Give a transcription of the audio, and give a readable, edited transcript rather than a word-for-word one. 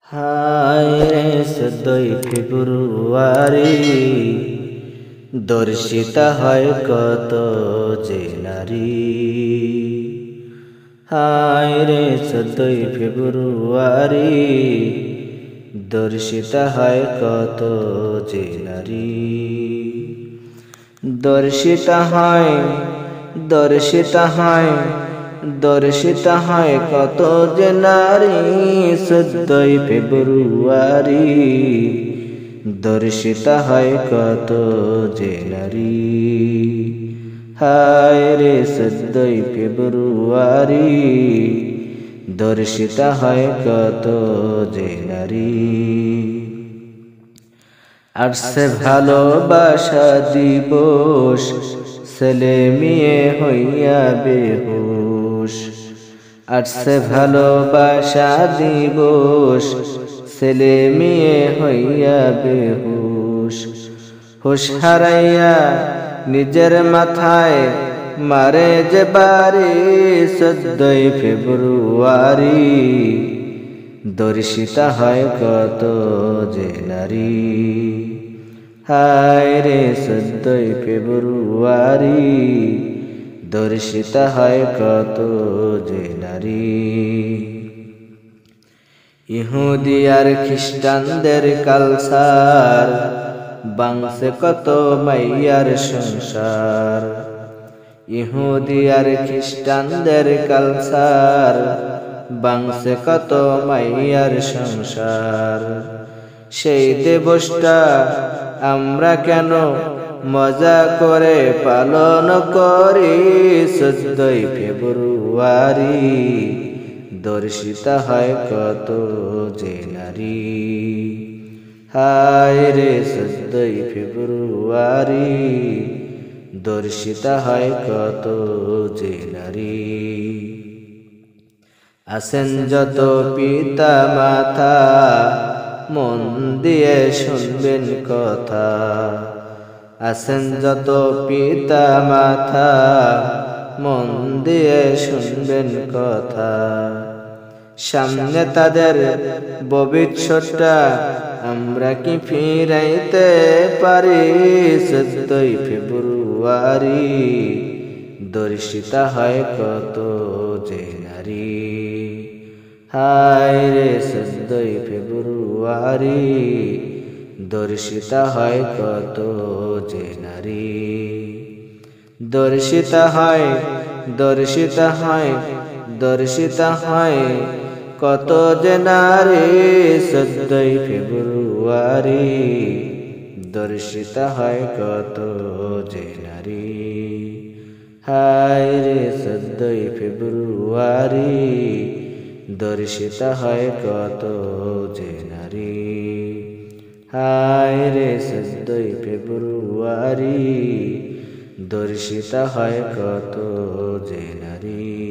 হায় রে 14 ফেব্রুয়ারি দর্শিতা হয় কত যে নারী। হায় রে 14 ফেব্রুয়ারি দর্শিতা হয় কত যে নারী। দর্শিতা হয় দর্শিতা হয় কত যে নারী। 14 ফেব্রুয়ারি দর্শিতা হয় কত যে নারী। হায় রে 14 ফেব্রুয়ারি দর্শিতা হয় কত যে নারী। আসছে ভালোবাসা দিবস, ছেলে মেয়ে হইয়া বেহুশ। আসছে ভালোবাসা দিবস, ছেলে মেয়ে হইয়া বেহুশ। হুশ হারাইয়া নিজের মাথায় মারে যে বাড়ি। 14 ফেব্রুয়ারি দর্শিতা হয় কত যে নারী। হায় রে 14 ফেব্রুয়ারি দর্শিতা হয় কত যে নারী। ইহুদি আর খ্রিস্টানদের কালচার বাংছে কত মাইয়ার সংসার। ইহুদি আর খ্রিস্টানদের কালচার বাংছে কত মাইয়ার সংসার। সেই দিবসটা আমরা কেন মজা করে পালন করি। 14 ফেব্রুয়ারি দর্শিতা হয় কত যে নারী। হায় রে 14 ফেব্রুয়ারি দর্শিতা হয় কত যে নারী। আছেন যত পিতা মাতা মন দিয়ে শুনবেন কথা। আছেন যত পিতা মাতা মন দিয়ে শুনবেন কথা। সামনে তাদের ভবিষ্যৎটা আমরা কি ফিরাইতে পারি। 14 ফেব্রুয়ারি দর্শিতা হয় কত যে নারী। হায় রে 14 ফেব্রুয়ারি দর্শিতা হয় কত যে নারী। দর্শিতা হয় কত যে নারী। 14 ফেব্রুয়ারি দর্শিতা হয় কত যে নারী। হায় রে 14 ফেব্রুয়ারি দর্শিতা হয় কত যে নারী। হায় রে 14 ফেব্রুয়ারি দর্শিতা হয় কত যে নারী।